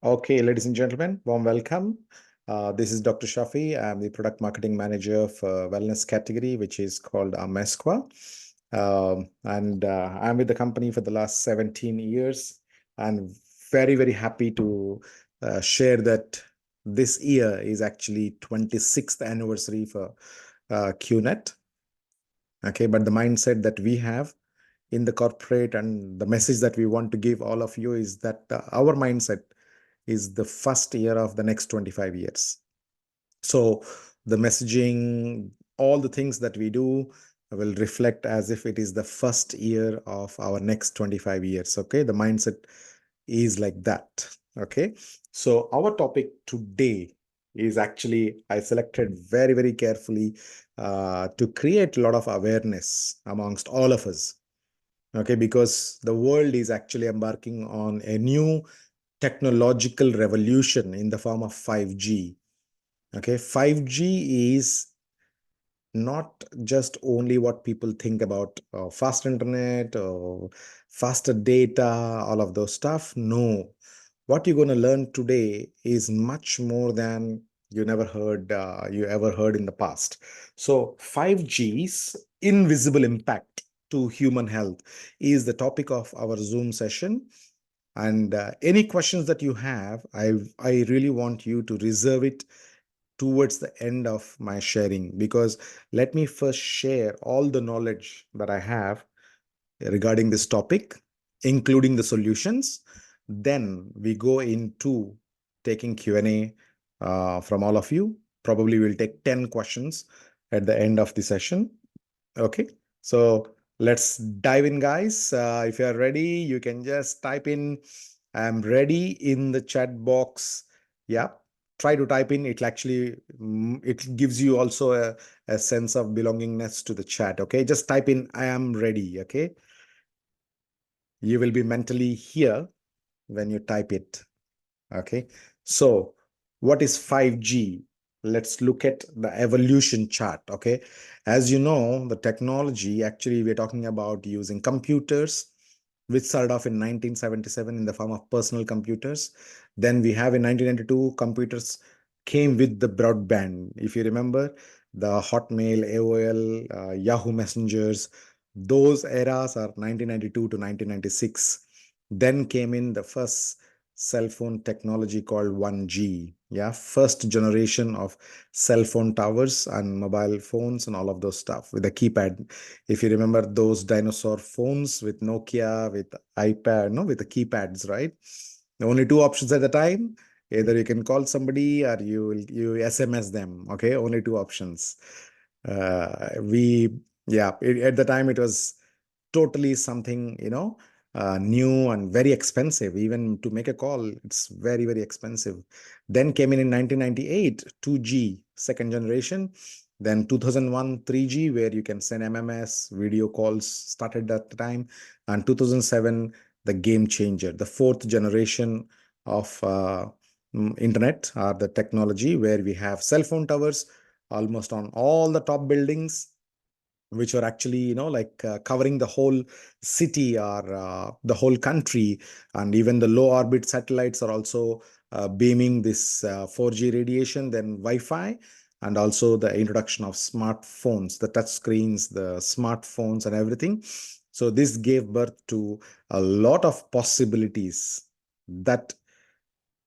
Okay, ladies and gentlemen, warm welcome. This is Dr. Shafi. I'm the product marketing manager for wellness category, which is called Amezcua. And I'm with the company for the last 17 years. And very, very happy to share that this year is actually 26th anniversary for QNet. Okay, but the mindset that we have in the corporate and the message that we want to give all of you is that our mindset is the first year of the next 25 years. So the messaging, all the things that we do will reflect as if it is the first year of our next 25 years. Okay, the mindset is like that. Okay, so our topic today is actually, I selected very, very carefully to create a lot of awareness amongst all of us. Okay, because the world is actually embarking on a new technological revolution in the form of 5G. Okay, 5G is not just only what people think about fast internet or faster data, all of those stuff. No, what you're going to learn today is much more than you ever heard in the past. So 5G's invisible impact to human health is the topic of our Zoom session. And any questions that you have, I really want you to reserve it towards the end of my sharing, because let me first share all the knowledge that I have regarding this topic, including the solutions. Then we go into taking Q&A from all of you. Probably we'll take 10 questions at the end of the session. Okay, so let's dive in, guys. If you are ready, you can just type in "I'm ready" in the chat box. Yeah, try to type in. It'll actually it gives you also a sense of belongingness to the chat. Okay, just type in "I am ready." Okay, you will be mentally here when you type it. Okay, so what is 5G? Let's look at the evolution chart. Okay, as you know, the technology, actually we're talking about using computers, which started off in 1977 in the form of personal computers. Then we have in 1992 computers came with the broadband. If you remember, the Hotmail, AOL, Yahoo Messengers, those eras are 1992 to 1996. Then came in the first cell phone technology called 1G. Yeah, first generation of cell phone towers and mobile phones and all of those stuff with a keypad. If you remember those dinosaur phones with Nokia, with iPad, no, with the keypads, right? The only two options at the time, either you can call somebody or you SMS them. Okay, only two options. We yeah, at the time it was totally something, new and very expensive. Even to make a call, it's very, very expensive. Then came in 1998, 2G, second generation. Then 2001, 3G, where you can send MMS, video calls started at the time. And 2007, the game changer, the fourth generation of internet or the technology, where we have cell phone towers almost on all the top buildings, which were actually, like covering the whole city or the whole country. And even the low orbit satellites are also beaming this 4G radiation, then Wi-Fi, and also the introduction of smartphones, the touch screens, the smartphones and everything. So this gave birth to a lot of possibilities that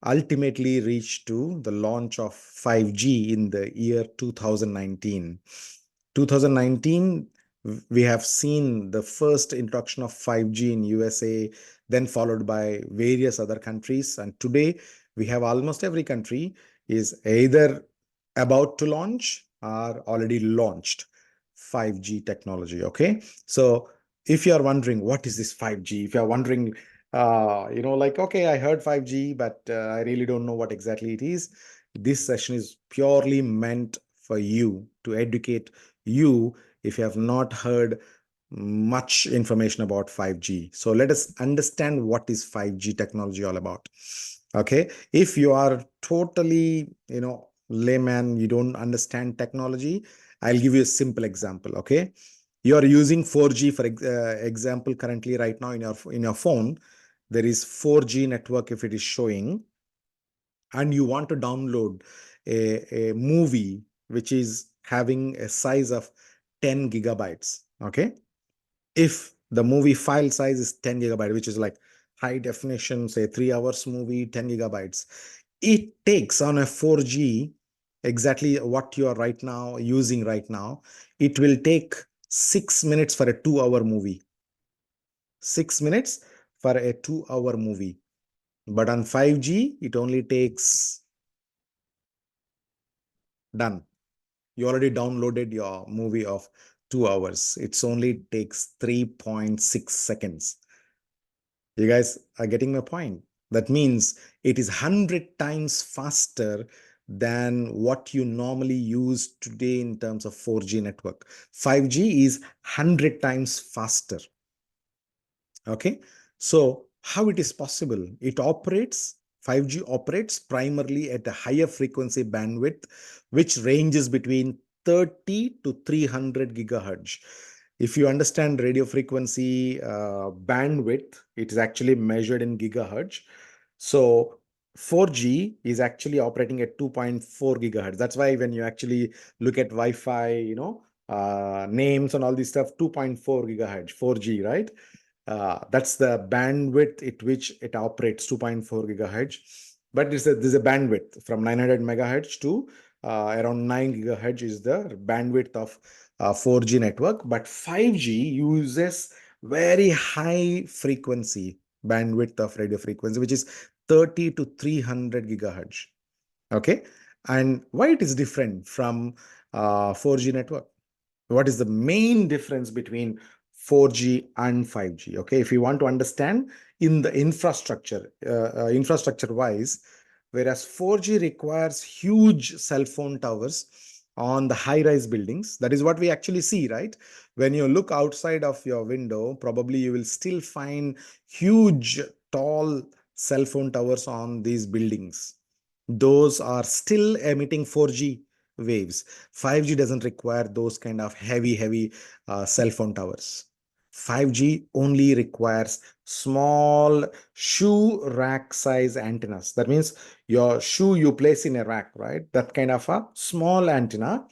ultimately reached to the launch of 5G in the year 2019. 2019, we have seen the first introduction of 5G in USA, then followed by various other countries. And today, we have almost every country is either about to launch or already launched 5G technology. Okay. So if you are wondering, what is this 5G? If you are wondering, like, okay, I heard 5G, but I really don't know what exactly it is. This session is purely meant for you to educate you if you have not heard much information about 5G. So let us understand what is 5G technology all about. Okay. If you are totally, layman, you don't understand technology, I'll give you a simple example. Okay. You are using 4G, for example, currently right now in your phone, there is 4G network if it is showing. and you want to download a movie which is having a size of 10 gigabytes, okay? If the movie file size is 10 gigabyte, which is like high definition, say 3 hours movie, 10 gigabytes, it takes on a 4G exactly what you are right now using right now. It will take 6 minutes for a 2 hour movie. 6 minutes for a 2 hour movie. But on 5G, it only takes done. You already downloaded your movie of 2 hours. It's only takes 3.6 seconds. You guys are getting my point. That means it is 100 times faster than what you normally use today in terms of 4G network. 5G is 100 times faster. Okay, so how it is possible? It operates, 5G operates primarily at a higher frequency bandwidth, which ranges between 30 to 300 gigahertz. If you understand radio frequency bandwidth, it is actually measured in gigahertz. So 4G is actually operating at 2.4 gigahertz. That's why when you actually look at Wi-Fi, names and all this stuff, 2.4 gigahertz, 4G, right? That's the bandwidth at which it operates, 2.4 gigahertz. But there's a bandwidth from 900 megahertz to around 9 gigahertz is the bandwidth of 4G network. But 5G uses very high frequency bandwidth of radio frequency, which is 30 to 300 gigahertz. Okay. And why it is different from 4G network? What is the main difference between 4G and 5G? Okay, if you want to understand in the infrastructure wise, whereas 4G requires huge cell phone towers on the high rise buildings. That is what we actually see, right? When you look outside of your window, probably you will still find huge tall cell phone towers on these buildings. Those are still emitting 4G waves. 5G doesn't require those kind of heavy cell phone towers. 5G only requires small shoe rack size antennas. That means your shoe you place in a rack, right? That kind of a small antenna,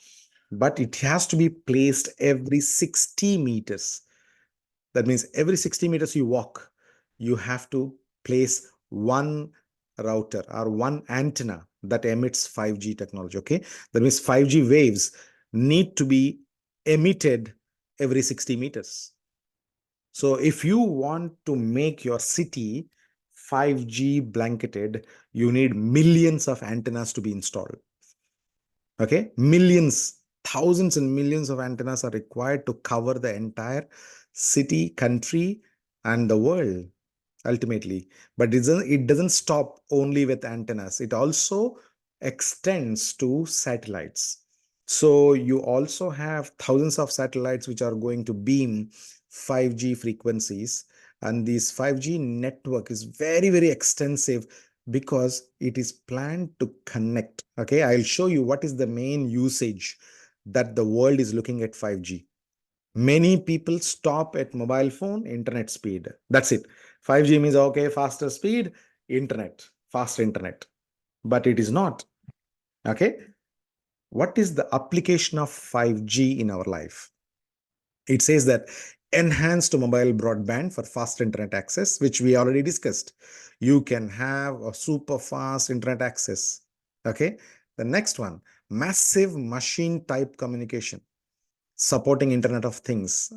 but it has to be placed every 60 meters. That means every 60 meters you walk, you have to place one router or one antenna that emits 5G technology. Okay. That means 5G waves need to be emitted every 60 meters. So if you want to make your city 5G blanketed, you need millions of antennas to be installed. Okay, millions, thousands and millions of antennas are required to cover the entire city, country, and the world ultimately. But it doesn't stop only with antennas. It also extends to satellites. So you also have thousands of satellites which are going to beam 5G frequencies. And this 5G network is very, very extensive because it is planned to connect. Okay, I'll show you what is the main usage that the world is looking at 5G. Many people stop at mobile phone, internet speed. That's it. 5G means okay, faster speed, internet, faster internet. But it is not. Okay. What is the application of 5G in our life? It says that enhanced mobile broadband for fast internet access, which we already discussed. You can have a super fast internet access. Okay. The next one, massive machine type communication, supporting Internet of Things.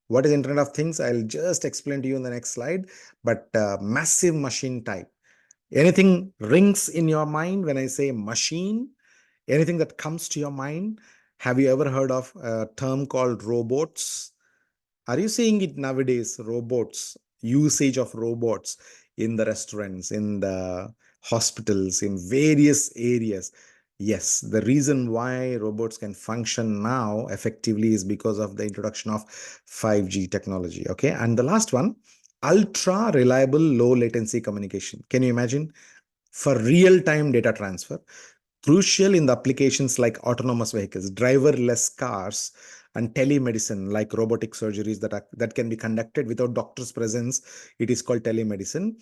What is Internet of Things? I'll just explain to you in the next slide. But massive machine type. Anything rings in your mind when I say machine? Anything that comes to your mind? Have you ever heard of a term called robots? Are you seeing it nowadays? Robots, usage of robots in the restaurants, in the hospitals, in various areas. Yes, the reason why robots can function now effectively is because of the introduction of 5G technology. Okay. And the last one, ultra reliable low latency communication. Can you imagine? For real time data transfer, crucial in the applications like autonomous vehicles, driverless cars, and telemedicine like robotic surgeries that can be conducted without doctor's presence. It is called telemedicine.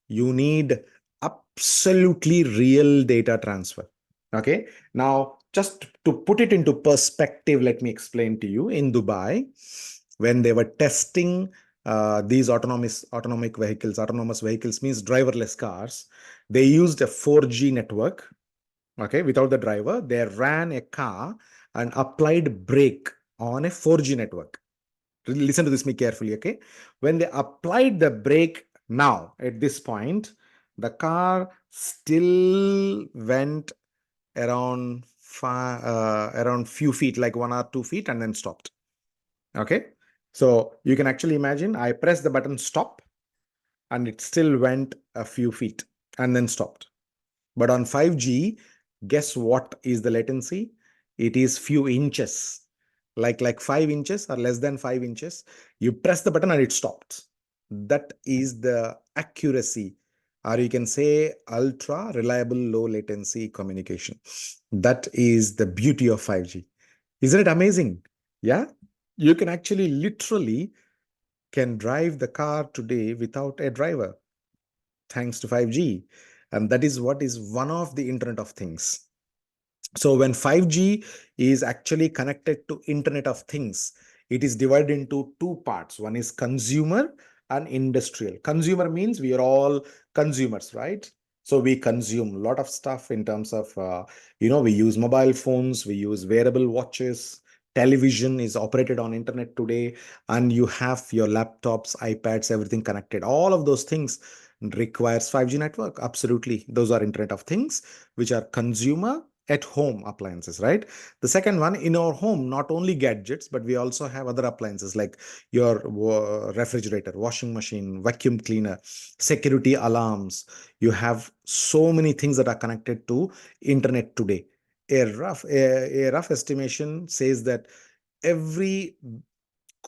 You need absolutely real data transfer. Okay. Now, just to put it into perspective, let me explain to you. In Dubai, when they were testing these autonomous vehicles means driverless cars, they used a 4G network. Okay, without the driver, they ran a car and applied brake on a 4G network. Listen to this me carefully. Okay, when they applied the brake, now at this point the car still went around few feet, like 1 or 2 feet, and then stopped. Okay, so you can actually imagine, I pressed the button stop and it still went a few feet and then stopped. But on 5G, guess what is the latency? It is few inches, like 5 inches or less than 5 inches. You press the button and it stops. That is the accuracy, or you can say ultra reliable low latency communication. That is the beauty of 5G. Isn't it amazing? Yeah. You can actually literally can drive the car today without a driver, thanks to 5G. And that is what is one of the Internet of Things. So when 5G is actually connected to Internet of Things, it is divided into two parts. One is consumer and industrial. Consumer means we are all consumers, right? So we consume a lot of stuff in terms of, we use mobile phones, we use wearable watches, television is operated on internet today, and you have your laptops, iPads, everything connected. All of those things requires 5G network. Absolutely. Those are Internet of Things, which are consumer at home appliances, right? The second one, in our home, not only gadgets, but we also have other appliances like your refrigerator, washing machine, vacuum cleaner, security alarms. You have so many things that are connected to internet today. A rough estimation says that every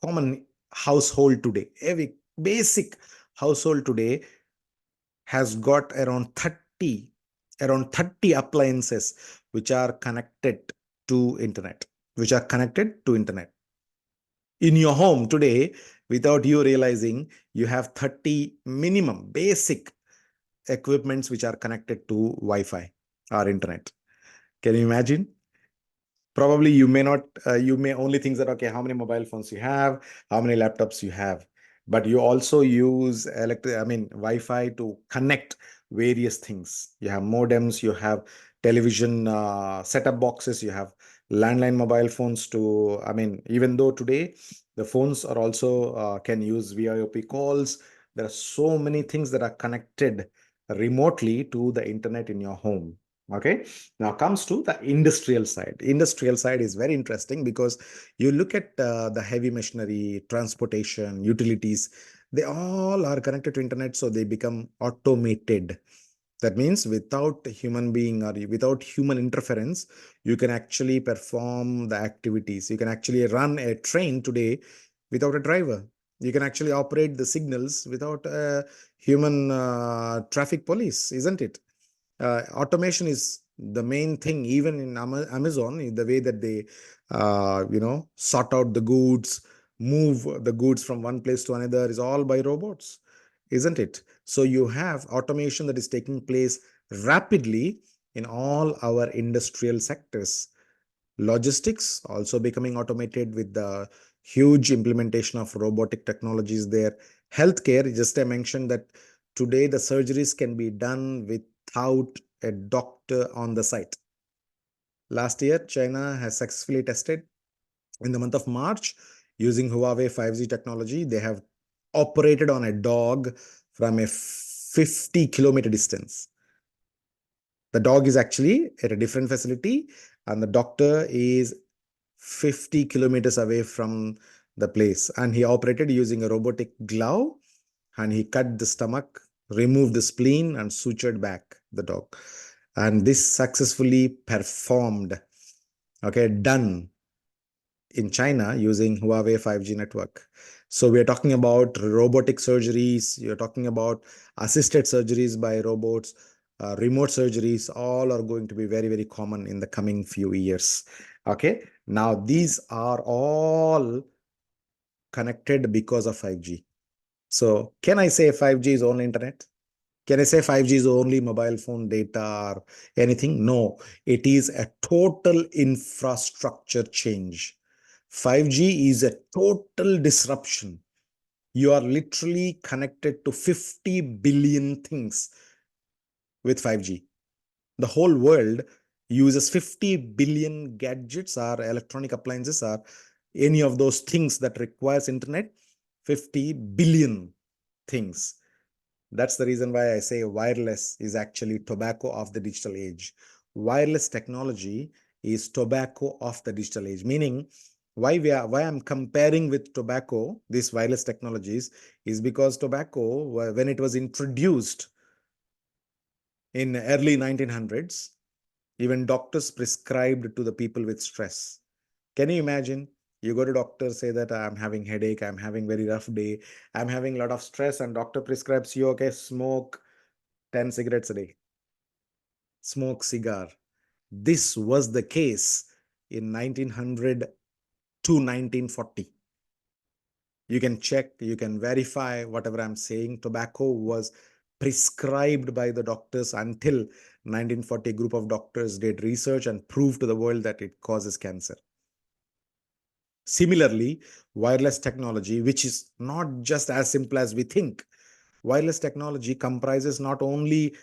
common household today, every basic household today has got around 30 appliances which are connected to internet in your home today. Without you realizing, you have 30 minimum basic equipments which are connected to Wi-Fi or internet. Can you imagine? Probably you may not, you may only think that, okay, how many mobile phones you have, how many laptops you have, but you also use Wi-Fi to connect various things. You have modems, you have television setup boxes, you have landline mobile phones to, even though today the phones are also can use VoIP calls, there are so many things that are connected remotely to the internet in your home. Okay. Now comes to the industrial side. Industrial side is very interesting because you look at the heavy machinery, transportation, utilities, they all are connected to internet, so they become automated. That means without a human being or without human interference, you can actually perform the activities. You can actually run a train today without a driver. You can actually operate the signals without a human traffic police, isn't it? Automation is the main thing. Even in Amazon, the way that they sort out the goods, move the goods from one place to another, is all by robots, isn't it? So you have automation that is taking place rapidly in all our industrial sectors. Logistics also becoming automated with the huge implementation of robotic technologies there. Healthcare, just I mentioned that today the surgeries can be done without a doctor on the site. Last year, China has successfully tested in the month of March using Huawei 5G technology. They have operated on a dog from a 50-kilometer distance. The dog is actually at a different facility, and the doctor is 50 kilometers away from the place. And he operated using a robotic glove, and he cut the stomach, removed the spleen, and sutured back the dog. And this successfully performed, okay, done in China using Huawei 5G network. So we are talking about robotic surgeries, you're talking about assisted surgeries by robots, remote surgeries, all are going to be very, very common in the coming few years. Okay. Now, these are all connected because of 5G. So can I say 5G is only internet? Can I say 5G is only mobile phone data or anything? No, it is a total infrastructure change. 5G is a total disruption. You are literally connected to 50 billion things with 5G. The whole world uses 50 billion gadgets or electronic appliances or any of those things that requires internet. 50 billion things. That's the reason why I say wireless is actually tobacco of the digital age. Wireless technology is tobacco of the digital age, meaning why I'm comparing with tobacco, these wireless technologies, is because tobacco, when it was introduced in early 1900s, even doctors prescribed to the people with stress. Can you imagine? You go to doctor, say that I'm having headache, I'm having very rough day, I'm having a lot of stress, and doctor prescribes you, okay, smoke 10 cigarettes a day, smoke cigar. This was the case in 1900 to 1940. You can check, you can verify whatever I'm saying. Tobacco was prescribed by the doctors until 1940. A group of doctors did research and proved to the world that it causes cancer. Similarly, wireless technology, which is not just as simple as we think. Wireless technology comprises not only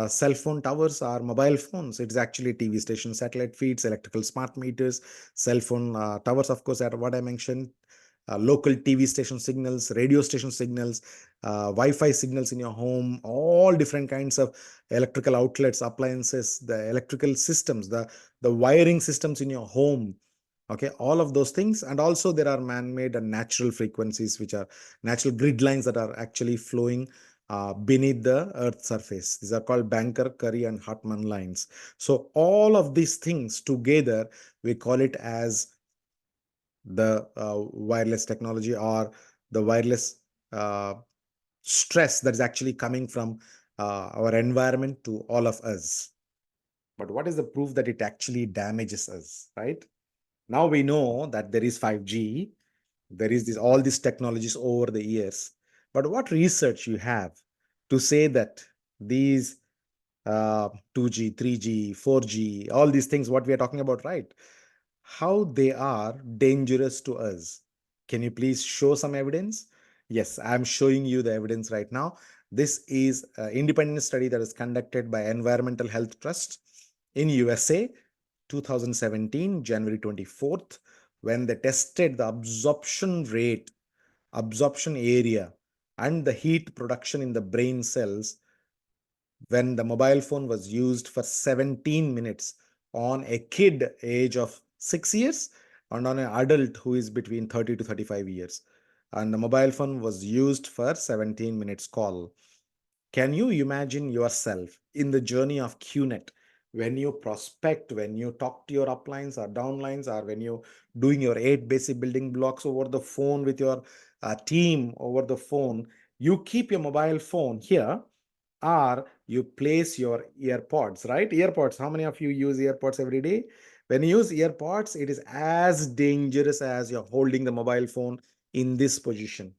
cell phone towers or mobile phones. It's actually TV stations, satellite feeds, electrical smart meters, cell phone towers, of course, are what I mentioned, local TV station signals, radio station signals, Wi-Fi signals in your home, all different kinds of electrical outlets, appliances, the electrical systems, the wiring systems in your home. Okay, all of those things. And also there are man-made and natural frequencies, which are natural grid lines that are actually flowing beneath the earth's surface. These are called Banker, Curry, and Hartman lines. So all of these things together, we call it as the wireless technology, or the wireless uh, stress that is actually coming from our environment to all of us. But what is the proof that it actually damages us, right? Now we know that there is 5G, there is all these technologies over the years. But what research you have to say that these 2G, 3G, 4G, all these things, what we are talking about, right? How they are dangerous to us. Can you please show some evidence? Yes, I'm showing you the evidence right now. This is an independent study that is conducted by Environmental Health Trust in USA, 2017, January 24th, when they tested the absorption rate, absorption area, and the heat production in the brain cells when the mobile phone was used for 17 minutes on a kid age of 6 years and on an adult who is between 30 to 35 years. And the mobile phone was used for 17 minutes call. Can you imagine yourself in the journey of QNet when you prospect, when you talk to your uplines or downlines, or when you doing your 8 basic building blocks over the phone with your team over the phone, you keep your mobile phone here, or you place your earpods, right? Earpods, how many of you use earpods every day? When you use earpods, it is as dangerous as you're holding the mobile phone in this position.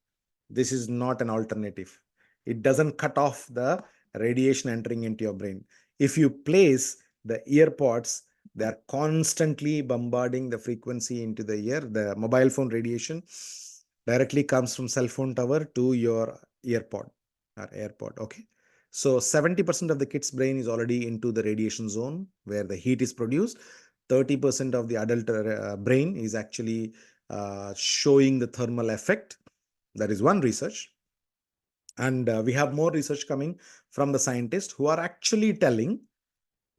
This is not an alternative. It doesn't cut off the radiation entering into your brain. If you place the earpods, they're constantly bombarding the frequency into the ear. The mobile phone radiation directly comes from cell phone tower to your earpod or AirPod. Okay. So 70% of the kid's brain is already into the radiation zone where the heat is produced. 30% of the adult brain is actually showing the thermal effect. That is one research. And we have more research coming from the scientists who are actually telling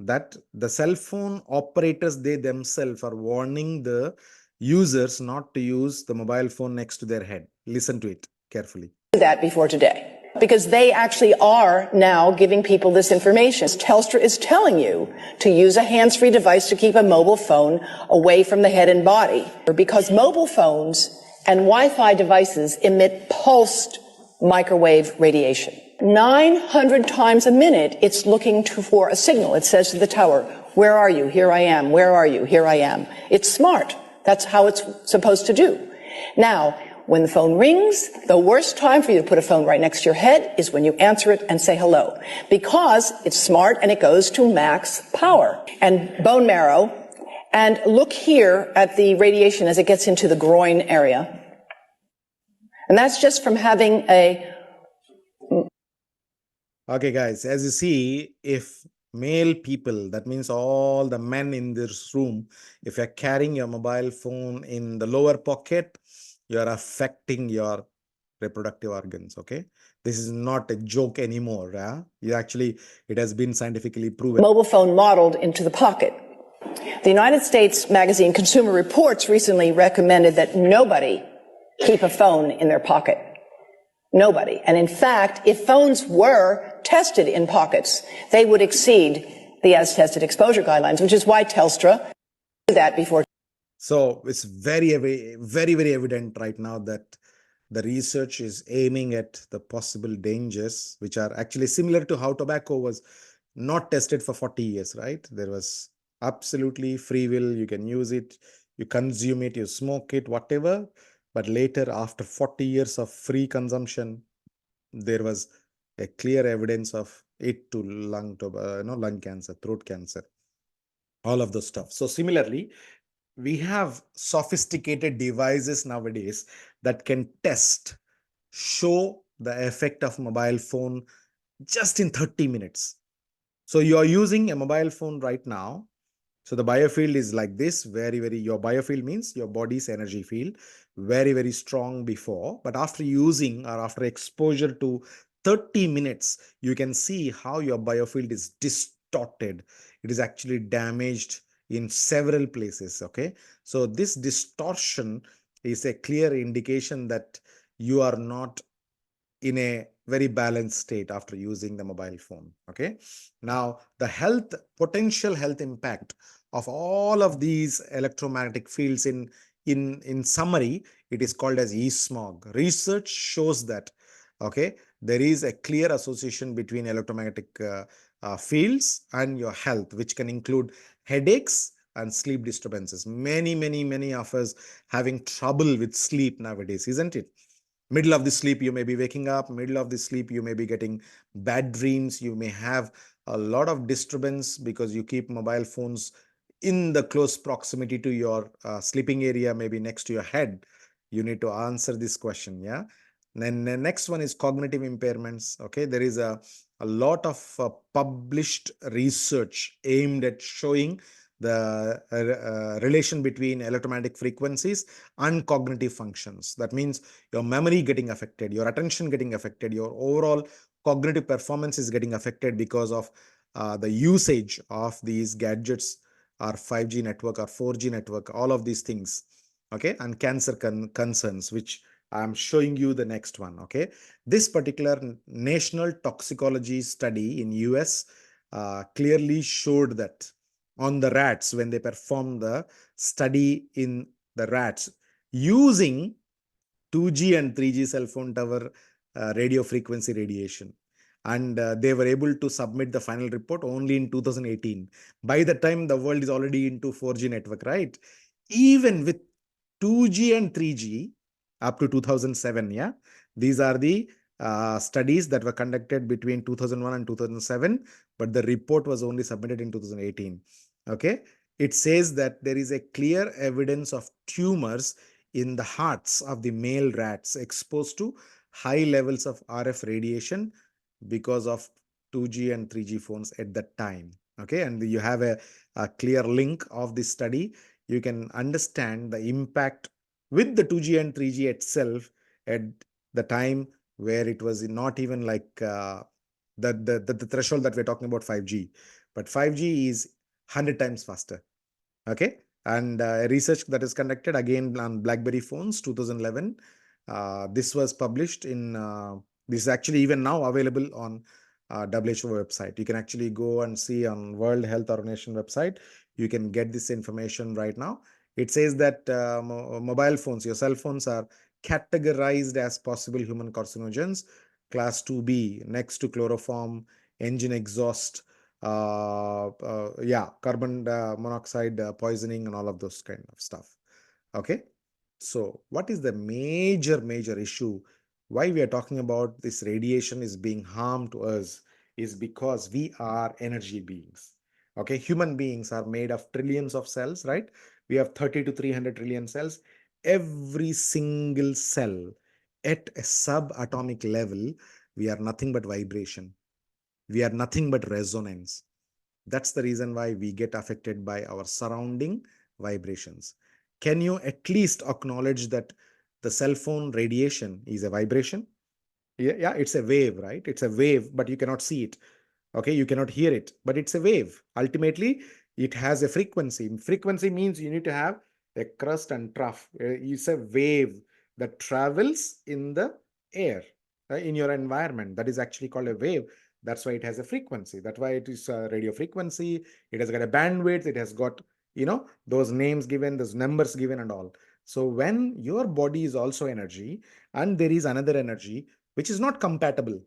that the cell phone operators, they themselves are warning the users not to use the mobile phone next to their head. Listen to it carefully. That before today, because they actually are now giving people this information. Telstra is telling you to use a hands-free device to keep a mobile phone away from the head and body, because mobile phones and Wi-Fi devices emit pulsed microwave radiation. 900 times a minute, it's looking for a signal. It says to the tower, where are you? Here I am. Where are you? Here I am. It's smart. That's how it's supposed to do. Now, when the phone rings, the worst time for you to put a phone right next to your head is when you answer it and say hello, because it's smart and it goes to max power. And bone marrow, and look here at the radiation as it gets into the groin area. And that's just from having a... Okay, guys, as you see, if male people, that means all the men in this room, if you're carrying your mobile phone in the lower pocket, you're affecting your reproductive organs. Okay, this is not a joke anymore. It has been scientifically proven. Mobile phone modeled into the pocket. The United States magazine Consumer Reports recently recommended that nobody keep a phone in their pocket. Nobody. And in fact, if phones were tested in pockets, they would exceed the as-tested exposure guidelines, which is why Telstra did that before. So it's very, very evident right now that the research is aiming at the possible dangers, which are actually similar to how tobacco was not tested for 40 years, right? There was absolutely free will. You can use it, you consume it, you smoke it, whatever. But later, after 40 years of free consumption, there was a clear evidence of it to lung cancer, throat cancer, all of those stuff. So similarly, we have sophisticated devices nowadays that can show the effect of mobile phone just in 30 minutes. So you are using a mobile phone right now. So the biofield is like this, your biofield means your body's energy field, very strong before, but after using or after exposure to 30 minutes, you can see how your biofield is distorted. It is actually damaged in several places. Okay. So this distortion is a clear indication that you are not in a very balanced state after using the mobile phone. Okay. Now, the potential health impact of all of these electromagnetic fields in summary, it is called as e-smog. Research shows that, okay, there is a clear association between electromagnetic fields and your health, which can include headaches and sleep disturbances. Many of us having trouble with sleep nowadays, isn't it? Middle of the sleep, you may be waking up. Middle of the sleep, you may be getting bad dreams. You may have a lot of disturbance because you keep mobile phones in the close proximity to your sleeping area, maybe next to your head. You need to answer this question. Yeah. Then the next one is cognitive impairments. Okay. There is a lot of published research aimed at showing the relation between electromagnetic frequencies and cognitive functions. That means your memory getting affected, your attention getting affected, your overall cognitive performance is getting affected because of the usage of these gadgets, or 5G network or 4G network, all of these things. Okay. And cancer concerns, which I'm showing you the next one. Okay. This particular national toxicology study in US clearly showed that on the rats, when they performed the study in the rats using 2G and 3G cell phone tower radio frequency radiation. And they were able to submit the final report only in 2018. By the time the world is already into 4G network, right? Even with 2G and 3G up to 2007, yeah? These are the studies that were conducted between 2001 and 2007, but the report was only submitted in 2018. Okay? It says that there is a clear evidence of tumors in the hearts of the male rats exposed to high levels of RF radiation because of 2G and 3G phones at that time. Okay, and you have a clear link of this study. You can understand the impact with the 2G and 3G itself at the time where it was not even like the threshold that we're talking about 5G. But 5G is 100 times faster. Okay. And research that is conducted again on BlackBerry phones, 2011. This was published in, this is actually even now available on WHO website. You can actually go and see on World Health Organization website. You can get this information right now. It says that mobile phones, your cell phones, are categorized as possible human carcinogens, class 2B, next to chloroform, engine exhaust, carbon monoxide poisoning and all of those kind of stuff. Okay. So what is the major issue why we are talking about this radiation is being harm to us is because we are energy beings. Okay, human beings are made of trillions of cells, right? We have 30 to 300 trillion cells. Every single cell at a subatomic level, we are nothing but vibration. We are nothing but resonance. That's the reason why we get affected by our surrounding vibrations. Can you at least acknowledge that the cell phone radiation is a vibration? Yeah, it's a wave, right? It's a wave, but you cannot see it. Okay, you cannot hear it, but it's a wave. Ultimately, it has a frequency. Frequency means you need to have a crust and trough. It's a wave that travels in the air, in your environment. That is actually called a wave. That's why it has a frequency. That's why it is a radio frequency. It has got a bandwidth. It has got, those names given, those numbers given and all. So when your body is also energy and there is another energy which is not compatible,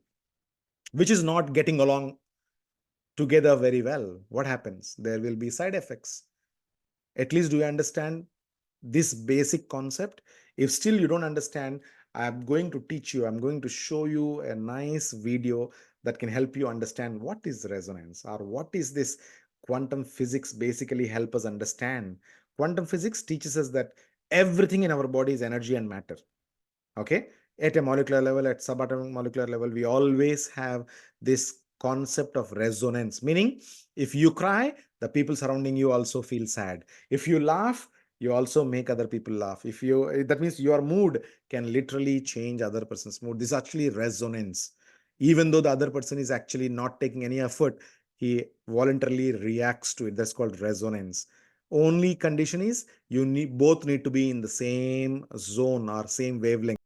which is not getting along together very well, what happens? There will be side effects. At least do you understand this basic concept? If still you don't understand, I'm going to teach you, I'm going to show you a nice video that can help you understand what is resonance or what is this. Quantum physics basically help us understand. Quantum physics teaches us that everything in our body is energy and matter. Okay, at a molecular level, at subatomic molecular level, we always have this concept of resonance, meaning if you cry, the people surrounding you also feel sad. If you laugh, you also make other people laugh. If you that means your mood can literally change other person's mood. This is actually resonance. Even though the other person is actually not taking any effort, he voluntarily reacts to it. That's called resonance. Only condition is both need to be in the same zone or same wavelength.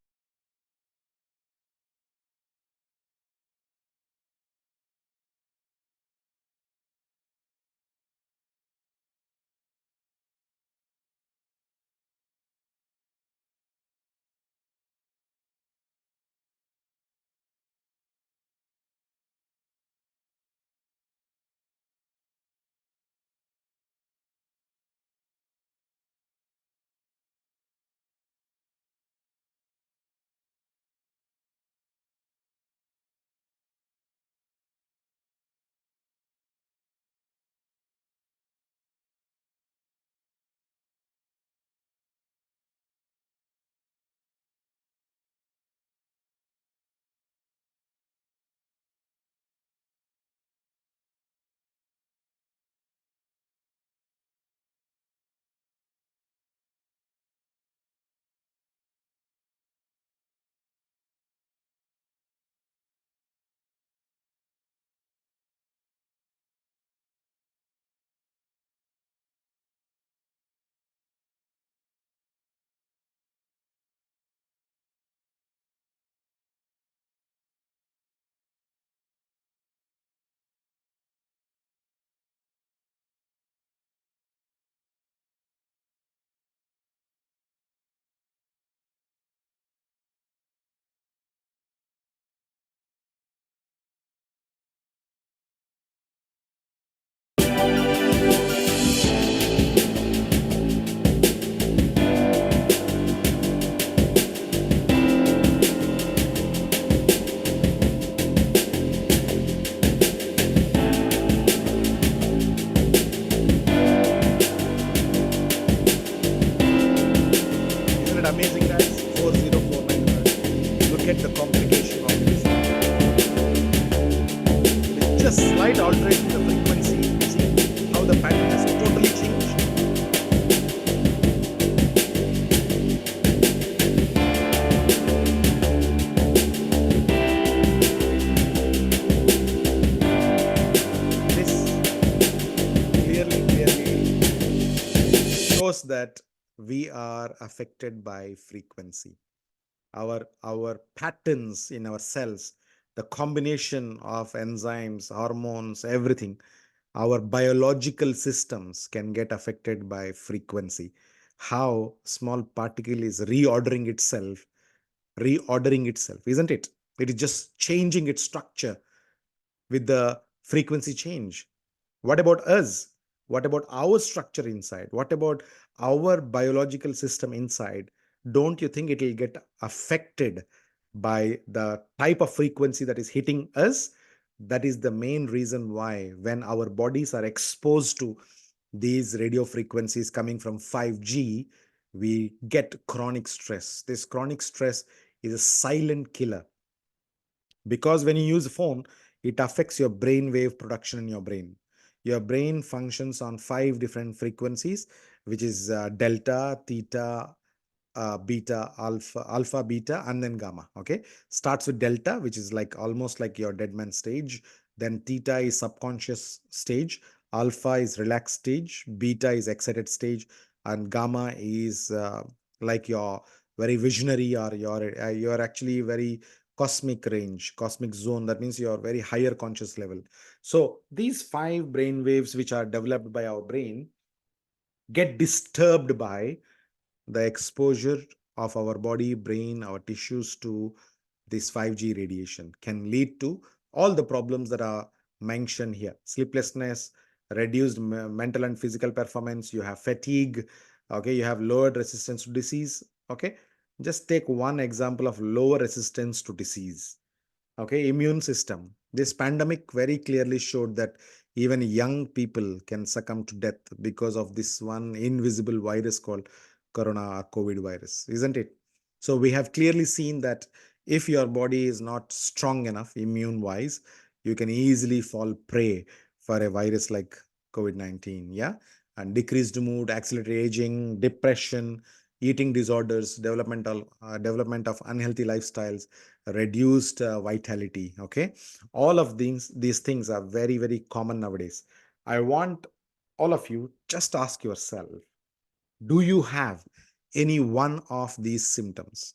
Isn't it amazing, guys? 4049. Look at the complication of this. With just slight alteration in the frequency, see how the pattern has totally changed. This clearly shows that we are affected by frequency. Our patterns in our cells, the combination of enzymes, hormones, everything, our biological systems can get affected by frequency. How small particle is reordering itself, isn't it? It is just changing its structure with the frequency change. What about us? What about our structure inside? What about our biological system inside? don't you think it will get affected by the type of frequency that is hitting us? That is the main reason why when our bodies are exposed to these radio frequencies coming from 5G, we get chronic stress. This chronic stress is a silent killer, because when you use a phone, it affects your brain wave production in your brain. Your brain functions on five different frequencies, which is delta, theta, beta, alpha, beta, and then gamma. Okay, starts with delta, which is like almost like your dead man stage. Then theta is subconscious stage, alpha is relaxed stage, beta is excited stage, and gamma is like your very visionary, or you're actually very cosmic range, cosmic zone. That means you're very higher conscious level. So these five brain waves which are developed by our brain get disturbed by the exposure of our body, brain, our tissues to this 5G radiation, can lead to all the problems that are mentioned here: sleeplessness, reduced mental and physical performance, you have fatigue, okay, you have lowered resistance to disease. Okay, just take one example of lower resistance to disease. Okay, immune system. This pandemic very clearly showed that even young people can succumb to death because of this one invisible virus called corona or COVID virus, isn't it? So we have clearly seen that if your body is not strong enough immune wise, you can easily fall prey for a virus like COVID-19. Yeah. And decreased mood, accelerated aging, depression, eating disorders, development of unhealthy lifestyles, reduced vitality. Okay, all of these things are very very common nowadays. I want all of you just ask yourself, do you have any one of these symptoms?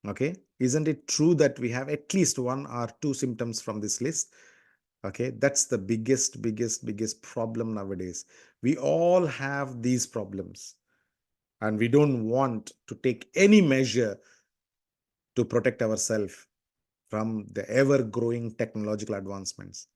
Okay, isn't it true that we have at least one or two symptoms from this list? Okay, that's the biggest problem nowadays. We all have these problems, and we don't want to take any measure to protect ourselves from the ever growing technological advancements.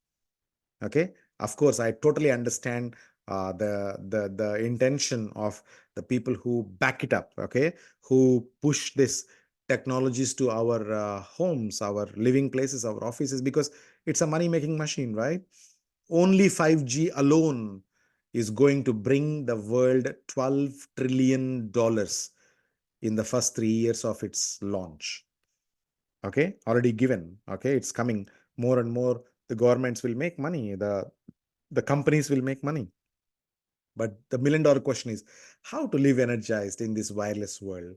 Okay, of course I totally understand the intention of the people who back it up, okay, who push this technologies to our homes, our living places, our offices, because it's a money making machine, right? Only 5G alone is going to bring the world $12 trillion in the first 3 years of its launch. Okay, already given. Okay, it's coming more and more. The governments will make money, the companies will make money. But the $1 million question is how to live energized in this wireless world.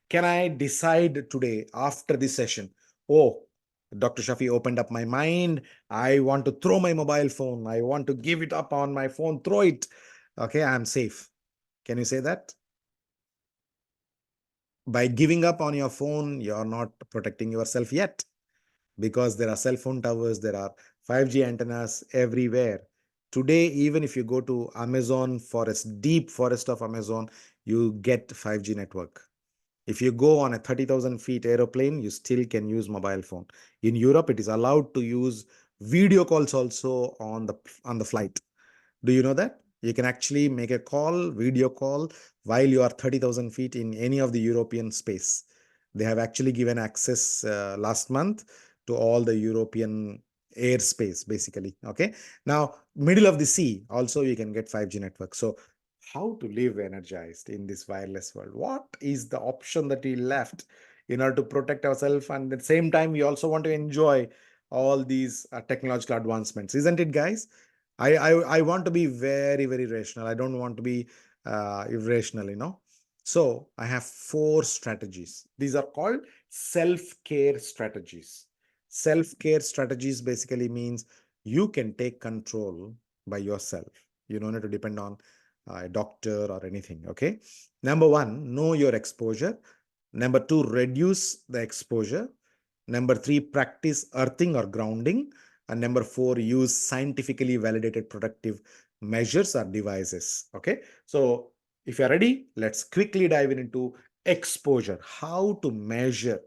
Can I decide today after this session, oh, Dr. Shafi opened up my mind, I want to throw my mobile phone, I want to give it up on my phone, throw it. Okay, I'm safe. Can you say that? By giving up on your phone, you're not protecting yourself yet, because there are cell phone towers, there are 5G antennas everywhere. Today, even if you go to Amazon forest, deep forest of Amazon, you get 5G network. If you go on a 30,000 feet aeroplane, you still can use mobile phone. In Europe, it is allowed to use video calls also on the flight. Do you know that? You can actually make a call, video call, while you are 30,000 feet in any of the European space. They have actually given access last month to all the European airspace, basically. Okay. Now, middle of the sea, also you can get 5G network. So, how to live energized in this wireless world? What is the option that we left in order to protect ourselves? And at the same time, we also want to enjoy all these technological advancements, isn't it, guys? I want to be very, very rational. I don't want to be irrational, you know. So I have four strategies. These are called self-care strategies. Self-care strategies basically means you can take control by yourself. You don't need to depend on a doctor or anything. Okay. Number one, know your exposure. Number two, reduce the exposure. Number three, practice earthing or grounding. And number four, use scientifically validated protective measures or devices. Okay. So if you're ready, let's quickly dive into exposure. How to measure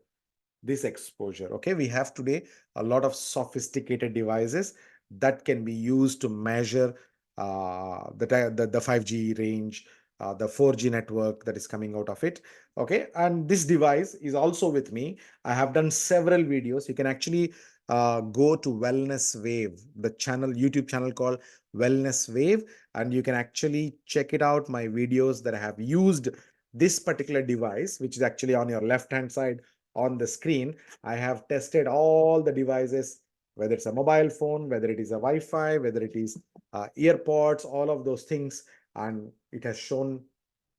this exposure. Okay. We have today a lot of sophisticated devices that can be used to measure the 5G range, the 4G network that is coming out of it. Okay, and this device is also with me. I have done several videos. You can actually go to Wellness Wave, the channel, YouTube channel called Wellness Wave, and you can actually check it out. My videos that I have used this particular device, which is actually on your left hand side on the screen. I have tested all the devices, whether it's a mobile phone, whether it is a Wi-Fi, whether it is earpods, all of those things, and it has shown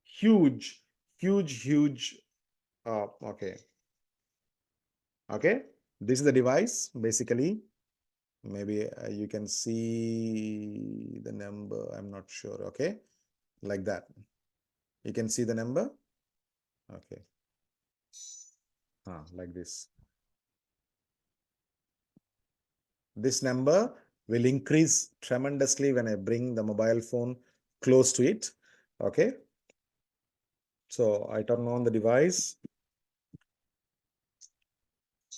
huge, huge. Okay, okay. This is the device basically. Maybe you can see the number. I'm not sure. Okay, like that. You can see the number. Okay, like this. This number will increase tremendously when I bring the mobile phone close to it. Okay, so I turn on the device.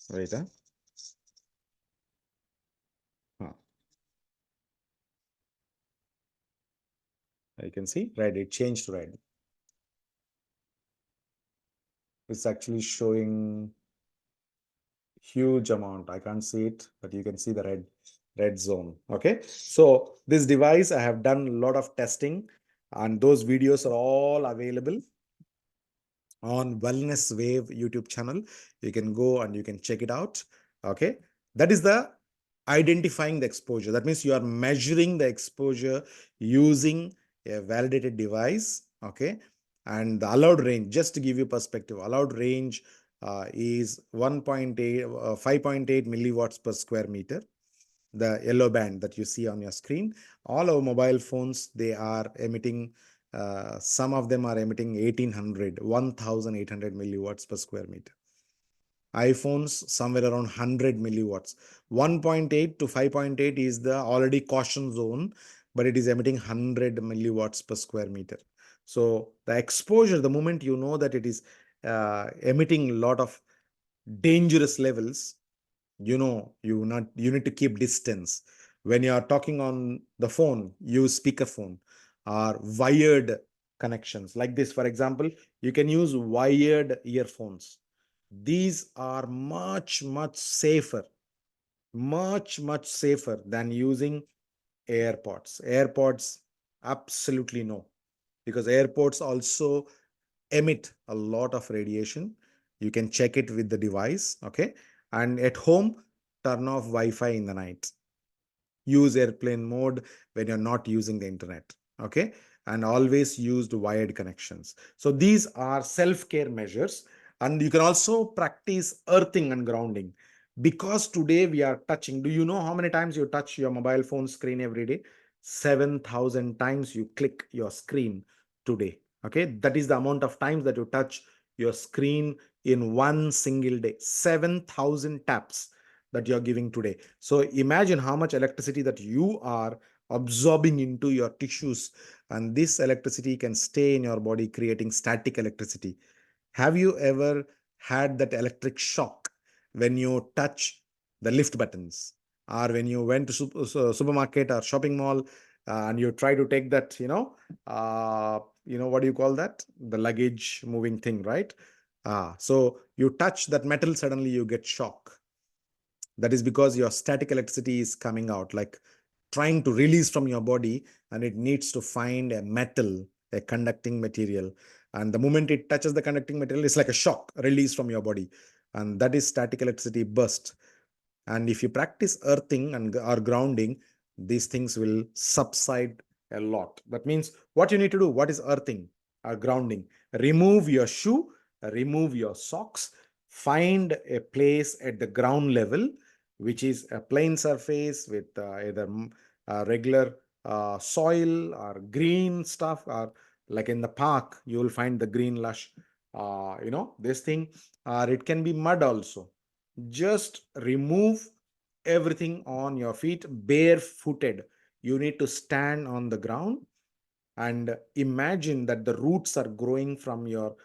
Wait, you can see red. It changed to red. It's actually showing huge amount. I can't see it, but you can see the red zone. Okay, so this device I have done a lot of testing, and those videos are all available on Wellness Wave YouTube channel. You can go and you can check it out. Okay, that is the identifying the exposure. That means you are measuring the exposure using a validated device. Okay, and the allowed range, just to give you perspective, allowed range is 1.8 5.8 milliwatts per square meter, the yellow band that you see on your screen. All our mobile phones, they are emitting, some of them are emitting 1800 milliwatts per square meter. iPhones somewhere around 100 milliwatts. 1.8 to 5.8 is the already caution zone, but it is emitting 100 milliwatts per square meter. So the exposure, the moment you know that it is emitting a lot of dangerous levels, you need to keep distance. When you are talking on the phone, use speakerphone or wired connections like this. For example, you can use wired earphones. These are much safer than using AirPods. Absolutely no, because AirPods also emit a lot of radiation. You can check it with the device. Okay, and at home, turn off Wi-Fi in the night. Use airplane mode when you're not using the internet. Okay, and always use wired connections. So these are self-care measures, and you can also practice earthing and grounding, because today we are touching. Do you know how many times you touch your mobile phone screen every day? 7,000 times you click your screen today. Okay, that is the amount of times that you touch your screen in one single day. 7,000 taps that you're giving today. So imagine how much electricity that you are absorbing into your tissues, and this electricity can stay in your body, creating static electricity. Have you ever had that electric shock when you touch the lift buttons, or when you went to supermarket or shopping mall, and you try to take that, what do you call that? The luggage moving thing, right? So you touch that metal, suddenly you get shock. That is because your static electricity is coming out, like trying to release from your body, and it needs to find a metal, a conducting material. And the moment it touches the conducting material, it's like a shock release from your body. And that is static electricity burst. And if you practice earthing and or grounding, these things will subside a lot. That means what you need to do, what is earthing or grounding? Remove your shoe, remove your socks, find a place at the ground level, which is a plain surface with either regular soil or green stuff, or like in the park, you will find the green lush, this thing, or it can be mud also. Just remove everything on your feet, barefooted. You need to stand on the ground and imagine that the roots are growing from your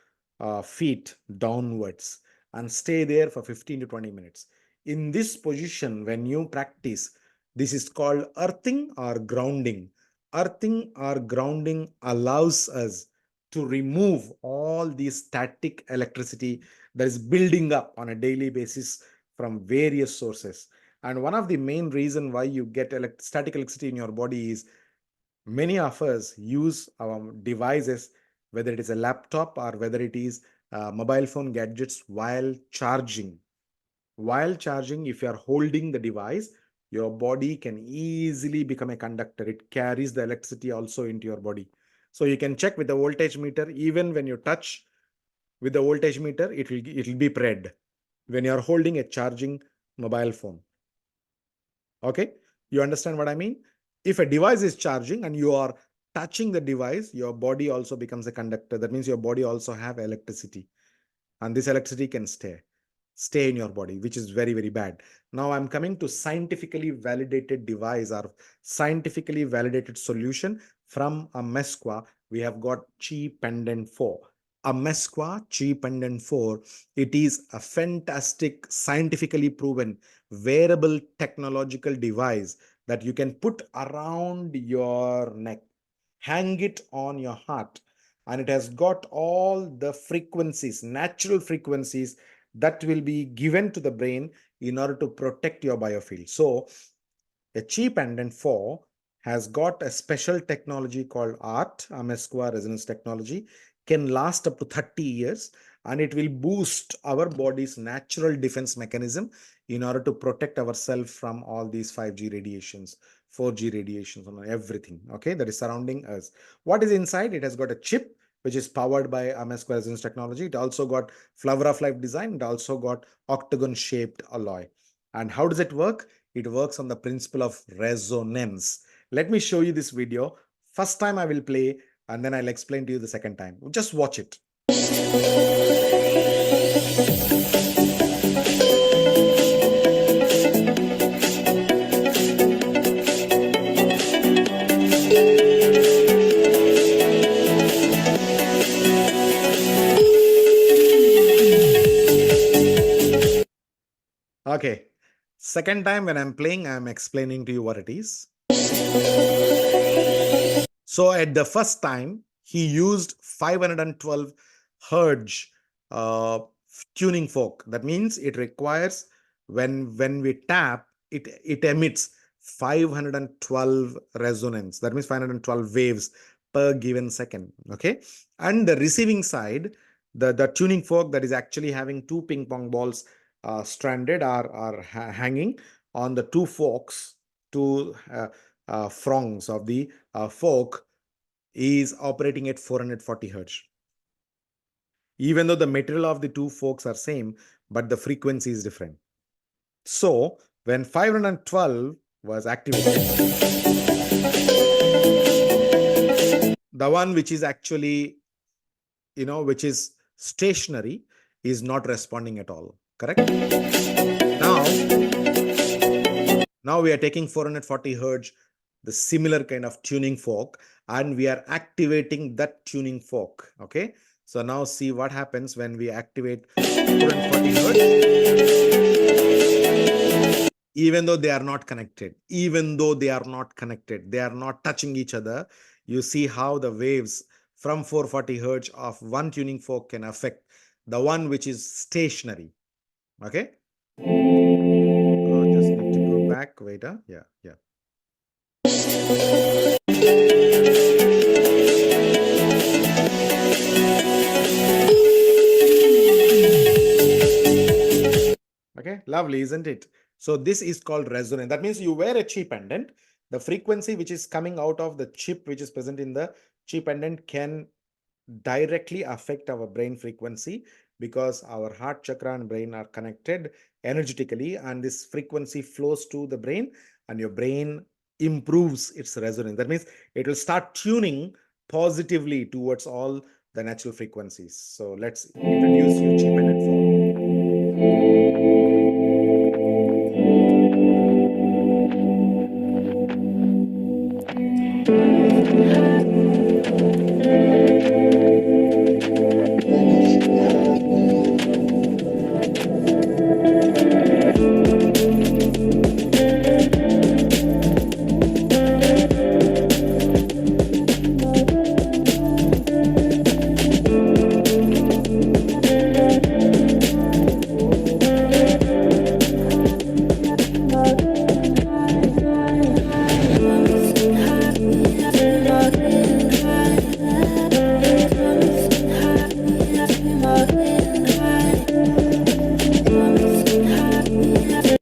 feet downwards, and stay there for 15 to 20 minutes. In this position, when you practice, this is called earthing or grounding. Earthing or grounding allows us to remove all the static electricity that is building up on a daily basis from various sources. And one of the main reason why you get static electricity in your body is many of us use our devices, whether it is a laptop or whether it is mobile phone gadgets, while charging. While charging, if you are holding the device, your body can easily become a conductor. It carries the electricity also into your body. So you can check with the voltage meter. Even when you touch with the voltage meter, it will be read when you are holding a charging mobile phone. Okay, you understand what I mean? If a device is charging and you are touching the device, your body also becomes a conductor. That means your body also have electricity, and this electricity can stay in your body, which is very, very bad. Now I'm coming to scientifically validated device or scientifically validated solution from Amezcua. We have got Chi Pendant 4. Amezcua Chi Pendant 4. It is a fantastic, scientifically proven wearable technological device that you can put around your neck, hang it on your heart, and it has got all the frequencies, natural frequencies that will be given to the brain in order to protect your biofield. So a Chi Pendant 4 has got a special technology called ART, Amezcua resonance technology, can last up to 30 years, and it will boost our body's natural defense mechanism in order to protect ourselves from all these 5G radiations, 4G radiations, and everything, okay, that is surrounding us. What is inside? It has got a chip which is powered by Amezcua resonance technology. It also got flower of life design. It also got octagon shaped alloy. And how does it work? It works on the principle of resonance. Let me show you this video. First time I will play, and then I'll explain to you the second time. Just watch it. Okay. Second time when I'm playing, I'm explaining to you what it is. So at the first time, he used 512 hertz tuning fork. That means it requires, when we tap, it emits 512 resonance. That means 512 waves per given second. Okay. And the receiving side, the tuning fork that is actually having two ping pong balls stranded or hanging on the two forks, two prongs of the fork, is operating at 440 hertz. Even though the material of the two forks are same, but the frequency is different. So when 512 was activated, the one which is actually, which is stationary, is not responding at all. Correct? Now we are taking 440 hertz, the similar kind of tuning fork, and we are activating that tuning fork. Okay. So now see what happens when we activate 440 hertz. Even though they are not connected, they are not touching each other, you see how the waves from 440 hertz of one tuning fork can affect the one which is stationary. Okay. Just need to go back. Wait. Yeah. Okay, lovely, isn't it? So this is called resonance. That means you wear a Chi pendant. The frequency which is coming out of the chip which is present in the Chi pendant can directly affect our brain frequency, because our heart chakra and brain are connected energetically, and this frequency flows to the brain, and your brain improves its resonance. That means it will start tuning positively towards all the natural frequencies. So let's introduce you Chi pendant 4.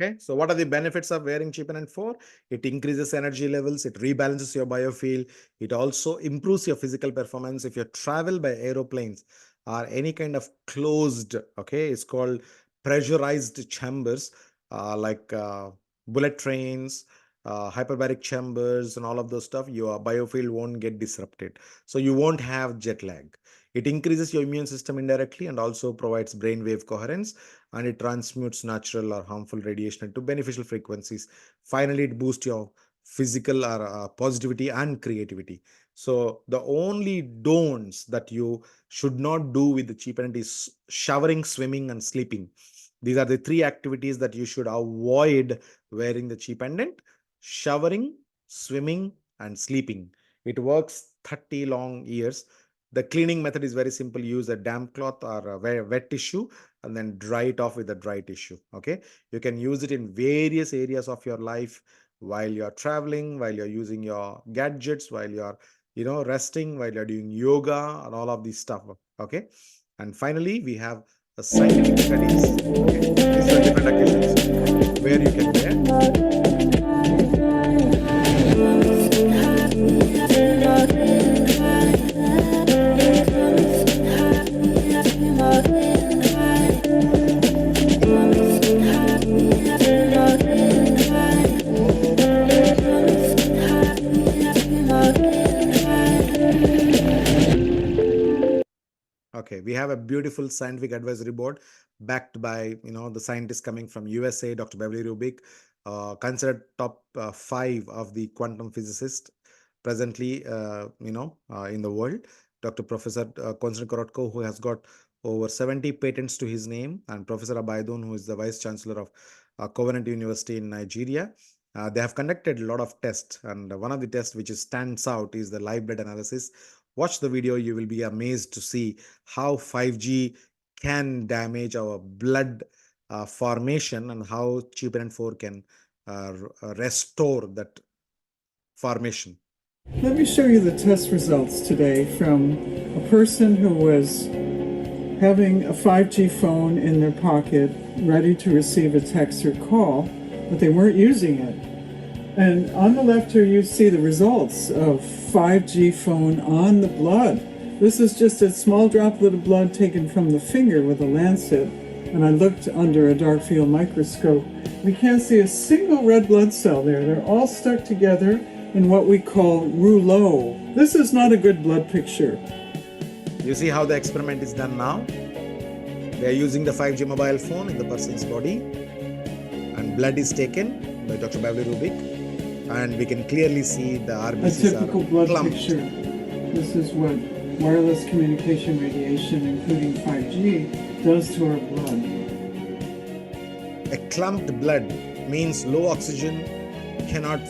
Okay, so what are the benefits of wearing Chip and 4? It increases energy levels, it rebalances your biofield, it also improves your physical performance. If you travel by aeroplanes or any kind of closed, okay, it's called pressurized chambers, like bullet trains, hyperbaric chambers, and all of those stuff, your biofield won't get disrupted. So you won't have jet lag. It increases your immune system indirectly and also provides brainwave coherence, and it transmutes natural or harmful radiation into beneficial frequencies. Finally, it boosts your physical or positivity and creativity. So the only don'ts that you should not do with the cheap end is showering, swimming, and sleeping. These are the three activities that you should avoid wearing the cheap pendant: showering, swimming, and sleeping. It works 30 long years. The cleaning method is very simple. Use a damp cloth or a wet tissue and then dry it off with a dry tissue. Okay, you can use it in various areas of your life, while you're traveling, while you're using your gadgets, while you're resting, while you're doing yoga and all of these stuff. Okay, and finally we have the scientific studies. Okay, these are different occasions where you can wear. Okay, we have a beautiful scientific advisory board backed by the scientists coming from USA, Dr. Beverly Rubik, considered top 5 of the quantum physicists presently in the world. Dr. Professor Konstantin Korotko, who has got over 70 patents to his name, and Professor Abaidun, who is the Vice Chancellor of Covenant University in Nigeria. They have conducted a lot of tests, and one of the tests which stands out is the live blood analysis. Watch the video, you will be amazed to see how 5G can damage our blood formation, and how Cheap and 4 can restore that formation. Let me show you the test results today from a person who was having a 5G phone in their pocket, ready to receive a text or call, but they weren't using it. And on the left here, you see the results of 5G phone on the blood. This is just a small droplet of blood taken from the finger with a lancet. And I looked under a dark field microscope. We can't see a single red blood cell there. They're all stuck together in what we call rouleau. This is not a good blood picture. You see how the experiment is done now? They are using the 5G mobile phone in the person's body, and blood is taken by Dr. Beverly Rubik, and we can clearly see the RBCs a typical blood clumped. picture. This is what wireless communication radiation, including 5G, does to our blood. A clumped blood means low oxygen, cannot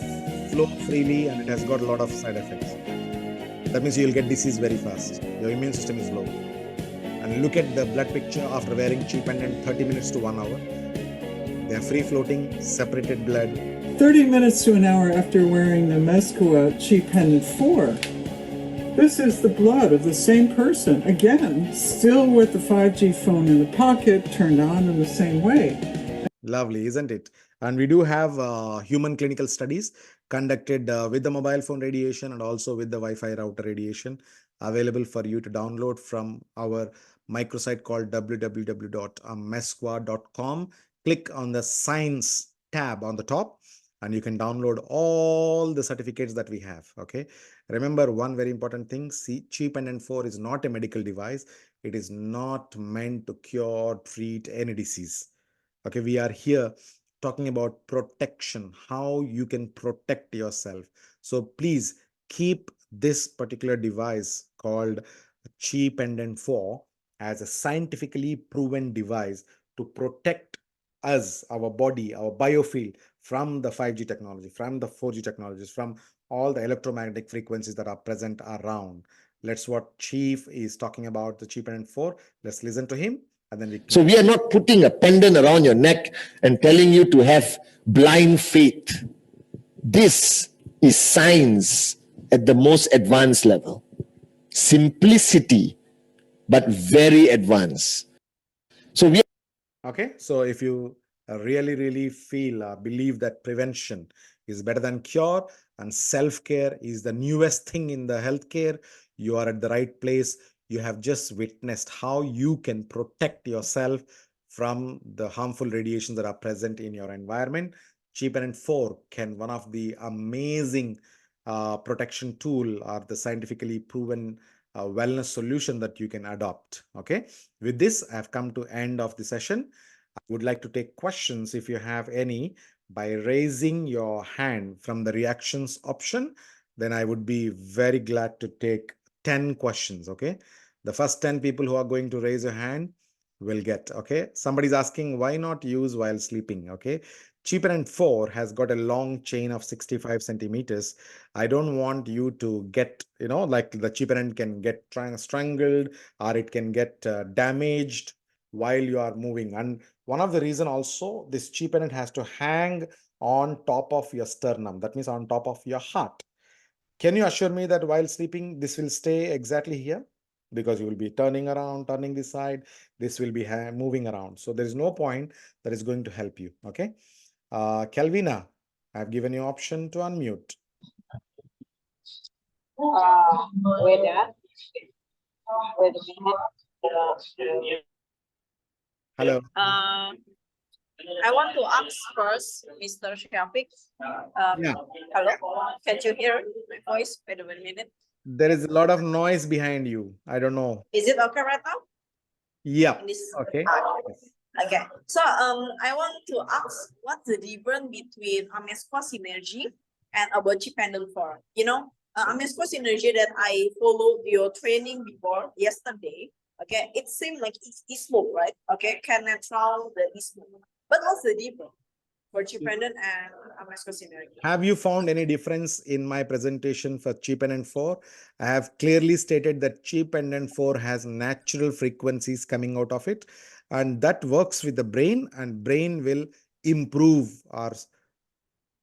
flow freely, and it has got a lot of side effects. That means you'll get disease very fast. Your immune system is low. And look at the blood picture after wearing cheap pendant, 30 minutes to 1 hour. They are free floating, separated blood. 30 minutes to an hour after wearing the Amezcua cheap pendant 4. This is the blood of the same person, again, still with the 5G phone in the pocket, turned on in the same way. Lovely, isn't it? And we do have human clinical studies conducted with the mobile phone radiation and also with the Wi-Fi router radiation, available for you to download from our microsite called www.amezcua.com. Click on the Science tab on the top, and you can download all the certificates that we have. Okay, remember one very important thing: Cheap pendant 4 is not a medical device. It is not meant to cure, treat any disease. Okay, we are here talking about protection, how you can protect yourself. So please keep this particular device called Cheap pendant 4 as a scientifically proven device to protect us, our body, our biofield, from the 5G technology, from the 4G technologies, from all the electromagnetic frequencies that are present around. Let's what Chief is talking about the Cheap pendant 4. Let's listen to him. And then So we are not putting a pendant around your neck and telling you to have blind faith. This is science at the most advanced level. Simplicity, but very advanced. So we Okay, so if you really believe that prevention is better than cure, and self-care is the newest thing in the healthcare. You are at the right place. You have just witnessed how you can protect yourself from the harmful radiations that are present in your environment. Cheaper 4 can one of the amazing protection tool or the scientifically proven wellness solution that you can adopt. Okay, with this I've come to end of the session. I would like to take questions if you have any by raising your hand from the reactions option. Then I would be very glad to take 10 questions. Okay, the first 10 people who are going to raise your hand will get. Okay, somebody's asking why not use while sleeping. Okay, Cheaper 4 has got a long chain of 65 centimeters. I don't want you to get, like the cheaper end can get strangled, or it can get damaged while you are moving. And one of the reason also, this cheaper end has to hang on top of your sternum. That means on top of your heart. Can you assure me that while sleeping, this will stay exactly here? Because you will be turning around, turning this side, this will be moving around. So there is no point that is going to help you. Okay. Calvina, I've given you option to unmute. Wait a wait a minute. Hello. I want to ask first, Mr. Shafiq. Yeah, Hello, can you hear my voice? Wait a minute. there is a lot of noise behind you. I don't know. Is it okay right now? Yeah. In this, Okay. Yes. okay. So I want to ask what's the difference between Amezcua synergy and about Pendant 4? Amezcua synergy that I followed your training before yesterday. Okay, it seemed like it's smoke, right? Okay, can control the smoke. But what's the difference for Pendant and Amezcua synergy? Have you found any difference in my presentation for Cheap Pendant 4? I have clearly stated that Cheap Pendant 4 has natural frequencies coming out of it, and that works with the brain, and brain will improve or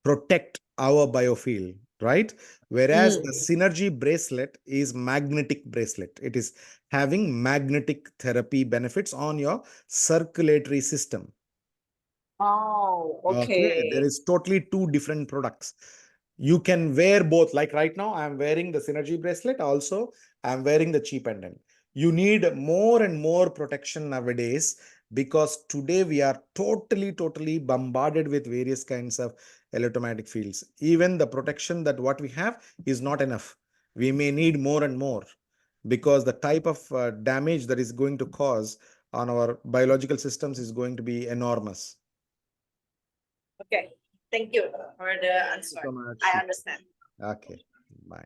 protect our biofield, right? Whereas the synergy bracelet is magnetic bracelet. It is having magnetic therapy benefits on your circulatory system. Oh, Okay, there is totally two different products. You can wear both. Like right now, I'm wearing the Synergy bracelet. Also, I'm wearing the cheap pendant. You need more and more protection nowadays because today we are totally bombarded with various kinds of electromagnetic fields. Even the protection that what we have is not enough. We may need more and more because the type of damage that is going to cause on our biological systems is going to be enormous. Okay, thank you for the answer. So much. I understand. Okay, bye.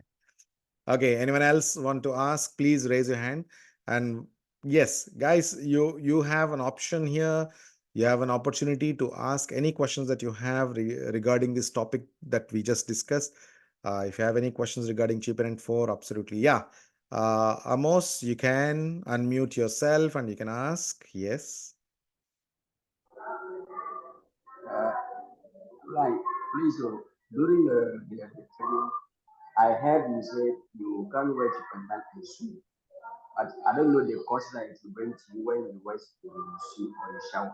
Okay, anyone else want to ask? Please raise your hand. And yes, guys, you have an option here. You have an opportunity to ask any questions that you have regarding this topic that we just discussed. If you have any questions regarding Cheap Pendant 4, absolutely. Yeah. Amos, you can unmute yourself and you can ask. Yes. Right, please. During the training, I heard you said you can't wear pendant and swim. But I don't know the cost that it will bring to you when you wear swim or you shower.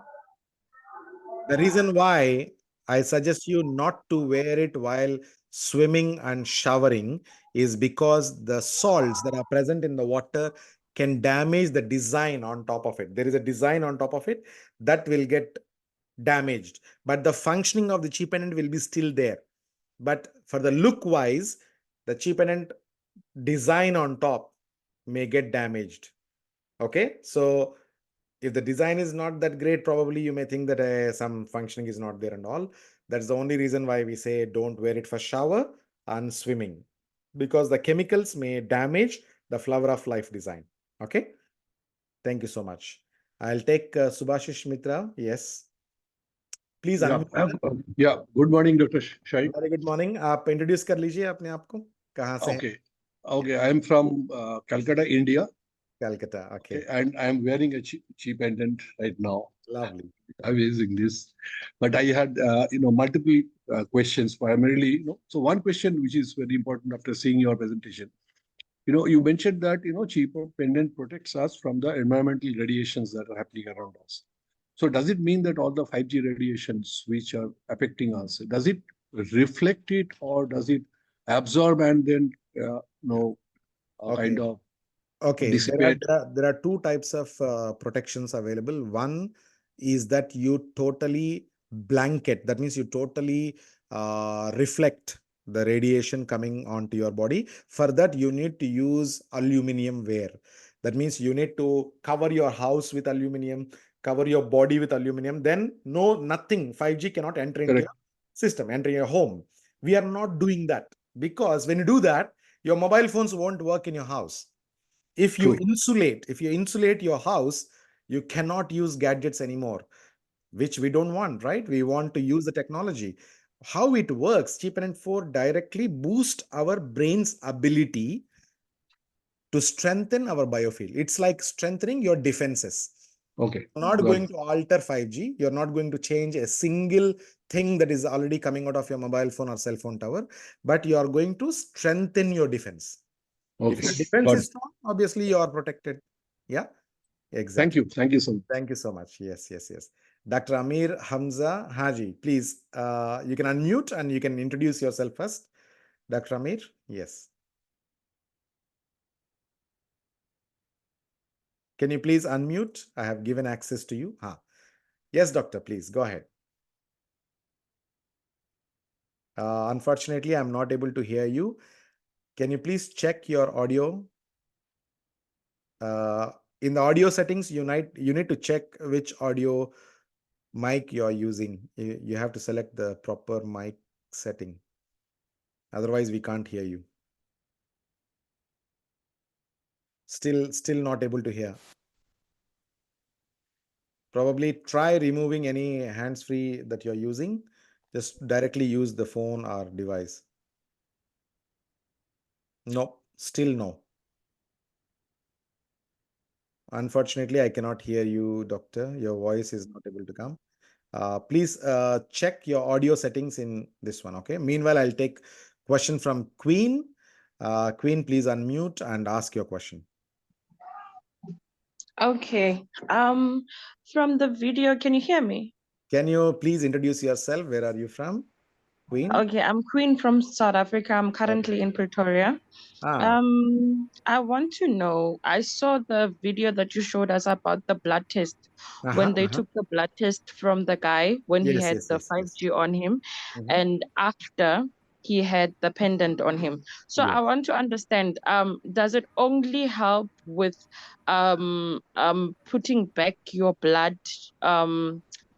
The reason why I suggest you not to wear it while swimming and showering is because the salts that are present in the water can damage the design on top of it. There is a design on top of it that will get damaged, but the functioning of the cheap pendant will be still there. But for the look wise, the cheap pendant design on top may get damaged. Okay, so if the design is not that great, probably you may think that some functioning is not there and all. That's the only reason why we say don't wear it for shower and swimming, because the chemicals may damage the flower of life design. Okay, thank you so much. I'll take Subhashish Mitra. Yes, please unmute. Yeah. Good morning, Dr. Shahid. Very good morning. आप introduce कर लीजिए अपने आप को, कहाँ से हैं? Okay. I am from Calcutta, India. Calcutta. Okay. And I am wearing a cheap pendant right now. Lovely. Amazing this. But I had, multiple questions primarily. So one question which is very important after seeing your presentation. You mentioned that, cheap pendant protects us from the environmental radiations that are happening around us. So does it mean that all the 5G radiations which are affecting us, does it reflect it or does it absorb and then kind Okay. of Okay, dissipate? there are two types of protections available. One is that you totally blanket. That means you totally reflect the radiation coming onto your body. For that, you need to use aluminum wear. That means you need to cover your house with aluminum, cover your body with aluminum. Then nothing. 5G cannot enter into Correct. your system, enter your home. We are not doing that because when you do that, your mobile phones won't work in your house. True. If you insulate your house, you cannot use gadgets anymore, which we don't want, right? We want to use the technology. How it works, chip and 4 directly boost our brain's ability to strengthen our biofield. It's like strengthening your defenses. Okay. You're not Got going it. to alter 5G. You're not going to change a single thing that is already coming out of your mobile phone or cell phone tower, but you are going to strengthen your defense. If Okay. your defense Got is it. strong, obviously you are protected. Yeah, Thank exactly. you. Thank you so much. Thank you so much. Yes, yes, yes. Dr. Amir Hamza Haji, please, you can unmute and you can introduce yourself first. Dr. Amir, yes. Can you please unmute? I have given access to you. Yes, doctor, please go ahead. Unfortunately, I'm not able to hear you. Can you please check your audio? In the audio settings, you need to check which audio mic you're using. You have to select the proper mic setting. Otherwise, we can't hear you. Still not able to hear. Probably try removing any hands-free that you're using. Just directly use the phone or device. No, still no. Unfortunately, I cannot hear you, doctor. Your voice is not able to come. Please check your audio settings in this one, okay? Meanwhile, I'll take question from Queen. Queen, please unmute and ask your question. Okay. From the video, can you hear me? Can you please introduce yourself? Where are you from, Queen? Okay, I'm Queen from South Africa. I'm currently in Pretoria. I want to know, I saw the video that you showed us about the blood test when they took the blood test from the guy when he Yes, had yes, the yes, yes. 5G on him Mhm. and after he had the pendant on him. So Yes. I want to understand, does it only help with putting back your blood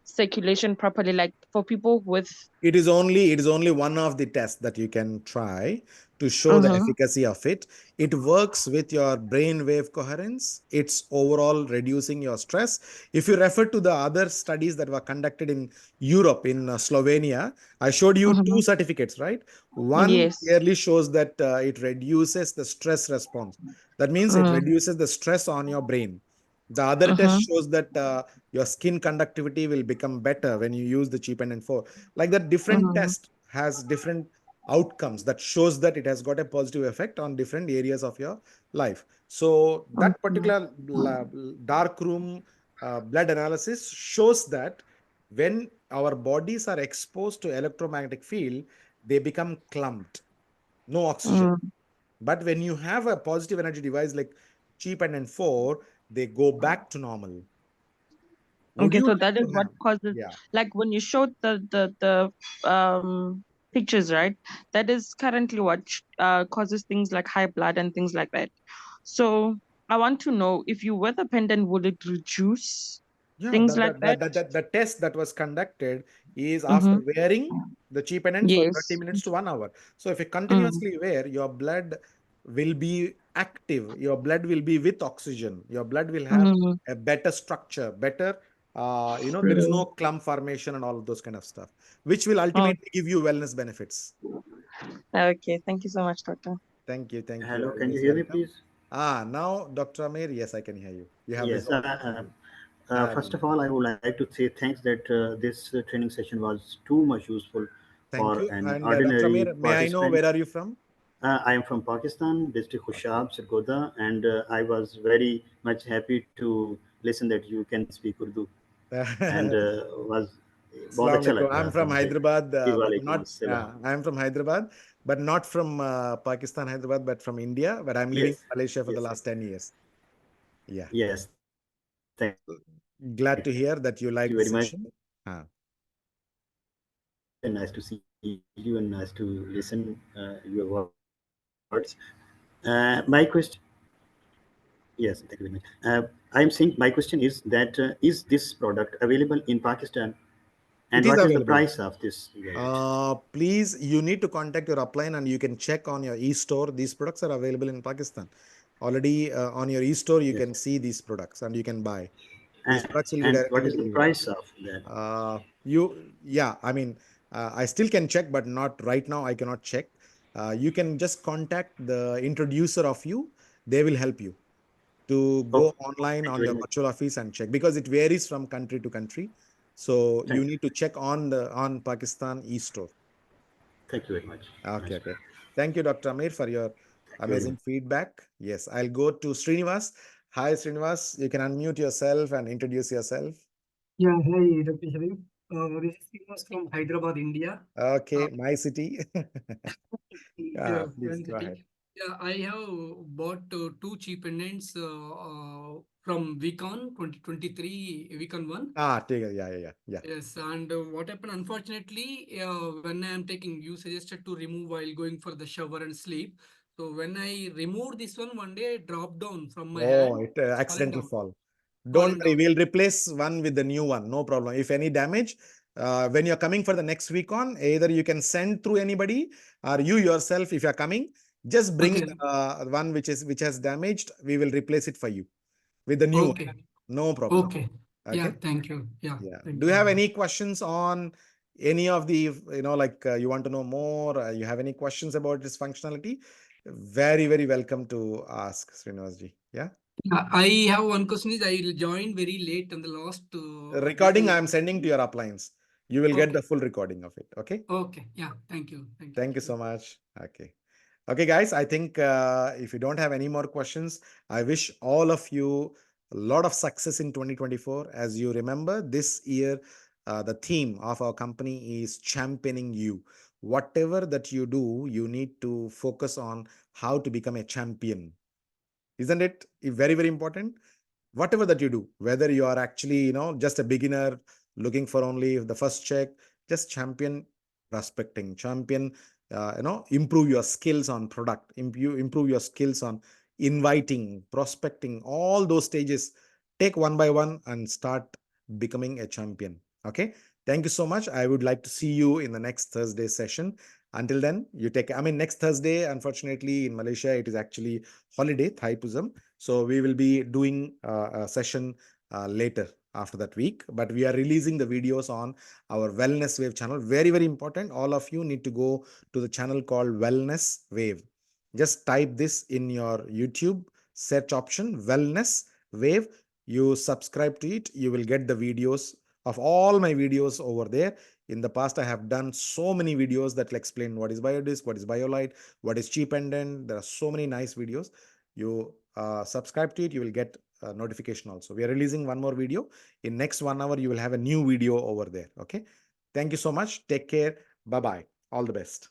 circulation properly, like for people with It is only one of the tests that you can try to show the uh-huh, efficacy of it. It works with your brain wave coherence. It's overall reducing your stress. If you refer to the other studies that were conducted in Europe, in Slovenia, I showed you two uh-huh, certificates, right? One yes, clearly shows that it reduces the stress response. That means it uh, reduces the stress on your brain. The other test uh-huh, shows that your skin conductivity will become better when you use the cheap and four. Like that, different uh-huh, test has different outcomes that shows that it has got a positive effect on different areas of your life. So that okay, particular dark room blood analysis shows that when our bodies are exposed to electromagnetic field, they become clumped, no oxygen. uh, But when you have a positive energy device like cheap and N4, they go back to normal. Would okay, you so like that is to what have? causes, Yeah. like when you showed the pictures, right? That is currently what causes things like high blood and things like that. So I want to know, if you wear the pendant, would it reduce Yeah, things like that? the test that was conducted is after Mm-hmm. wearing the cheap pendant for 30 Yes. minutes to 1 hour. So if you Mm-hmm. continuously wear, your blood will be active. Your blood will be with oxygen. Your blood will have Mm-hmm. a better structure, better, there is True. no clump formation and all of those kind of stuff, which will Oh, ultimately give you wellness benefits. okay. Thank you so much, Doctor. Thank you. Thank you. Hello, can you Always hear me, welcome. please? Now, Dr. Amir, yes, I can hear you. You have Yes. resolved. First of Um, all, I would like to say thanks that this training session was too much useful Thank for you. an And Dr. ordinary Amir, may I know participant. where are you from? I am from Pakistan, district Okay. Khushab, Sargodha, and I was very much happy to listen that you can speak Urdu. and was बहुत Assalamu अच्छा alaikum. लगा I'm from हमसे. Hyderabad, ji, but वालेकुम not. अस्सलाम. I'm from Hyderabad, but not from Pakistan, Hyderabad, but from India. But I'm living Yes, in Malaysia for the yes, last 10 years. Yeah. yes. Thank Glad to hear that you you like the very much. session. Ah. And nice to see you and nice to listen your words. My question. Yes, thank you very much. I'm saying my question is that is this product available in Pakistan, It and is what is the available. price of this gadget? Please, you need to contact your upline and you can check on your e-store. These products are available in Pakistan. Already on your e-store, you Yes, can see these products and you can buy. These products will be and directly what is the delivered. price of that? Yeah, I mean, I still can check, but not right now. I cannot check. You can just contact the introducer of you. They will help you to go Oh, online thank on you the very much. virtual office and check because it varies from country to country. So you Thank, need to check on Pakistan e-store. thank you very much. Okay, Nice. okay. Thank you, Dr. Amir, for your Thank you very amazing much. feedback. Yes, I'll go to Srinivas. Hi, Srinivas. You can unmute yourself and introduce yourself. Yeah, hi, Dr. Sharif. This is Srinivas from Hyderabad, India. Okay, my city. Yeah, Please Fan go ahead. City. Yeah, I have bought two cheap pendants from Vicon 2023, Vicon 1. Take it. Yeah. Yes, and what happened, unfortunately, when I am taking, you suggested to remove while going for the shower and sleep. So when I removed this one day, it dropped down from my Oh, hand, it fallen accidental down, fall. Don't fallen worry, down. we'll replace one with the new one. No problem. If any damage, when you're coming for the next week on, either you can send through anybody or you yourself, if you're coming, just bring Okay, one which has damaged. We will replace it for you with the new one. okay, No problem. okay. Yeah, Okay. thank you. Yeah, Yeah. thank Do you you have very much. any questions on any of the, like you want to know more? You have any questions about this functionality? Very, very welcome to ask, Srinivasji. Yeah. I have one question is I joined very late in the last due Recording to I am sending to your uplines. You will get okay, the full recording of it. Okay. okay, yeah, thank you. Thank you so much. Okay. Okay, guys. I think if you don't have any more questions, I wish all of you a lot of success in 2024. As you remember, this year, the theme of our company is championing you. Whatever that you do, you need to focus on how to become a champion. Isn't it very, very important? Whatever that you do, whether you are actually just a beginner looking for only the first check, just champion prospecting, champion improve your skills on product, improve your skills on inviting, prospecting, all those stages. Take one by one and start becoming a champion. Okay, thank you so much. I would like to see you in the next Thursday session. Until then, you take, I mean, next Thursday, unfortunately in Malaysia it is actually holiday, Thaipusam. So we will be doing a session later after that week, but we are releasing the videos on our Wellness Wave channel. Very, very important. All of you need to go to the channel called Wellness Wave. Just type this in your YouTube search option, Wellness Wave. You subscribe to it. You will get the videos of all my videos over there. In the past, I have done so many videos that will explain what is biodisc, what is BioLite, what is cheap pendant. There are so many nice videos. You subscribe to it, you will get a notification also. We are releasing one more video. In next 1 hour, you will have a new video over there. Okay. Thank you so much. Take care. Bye-bye. All the best.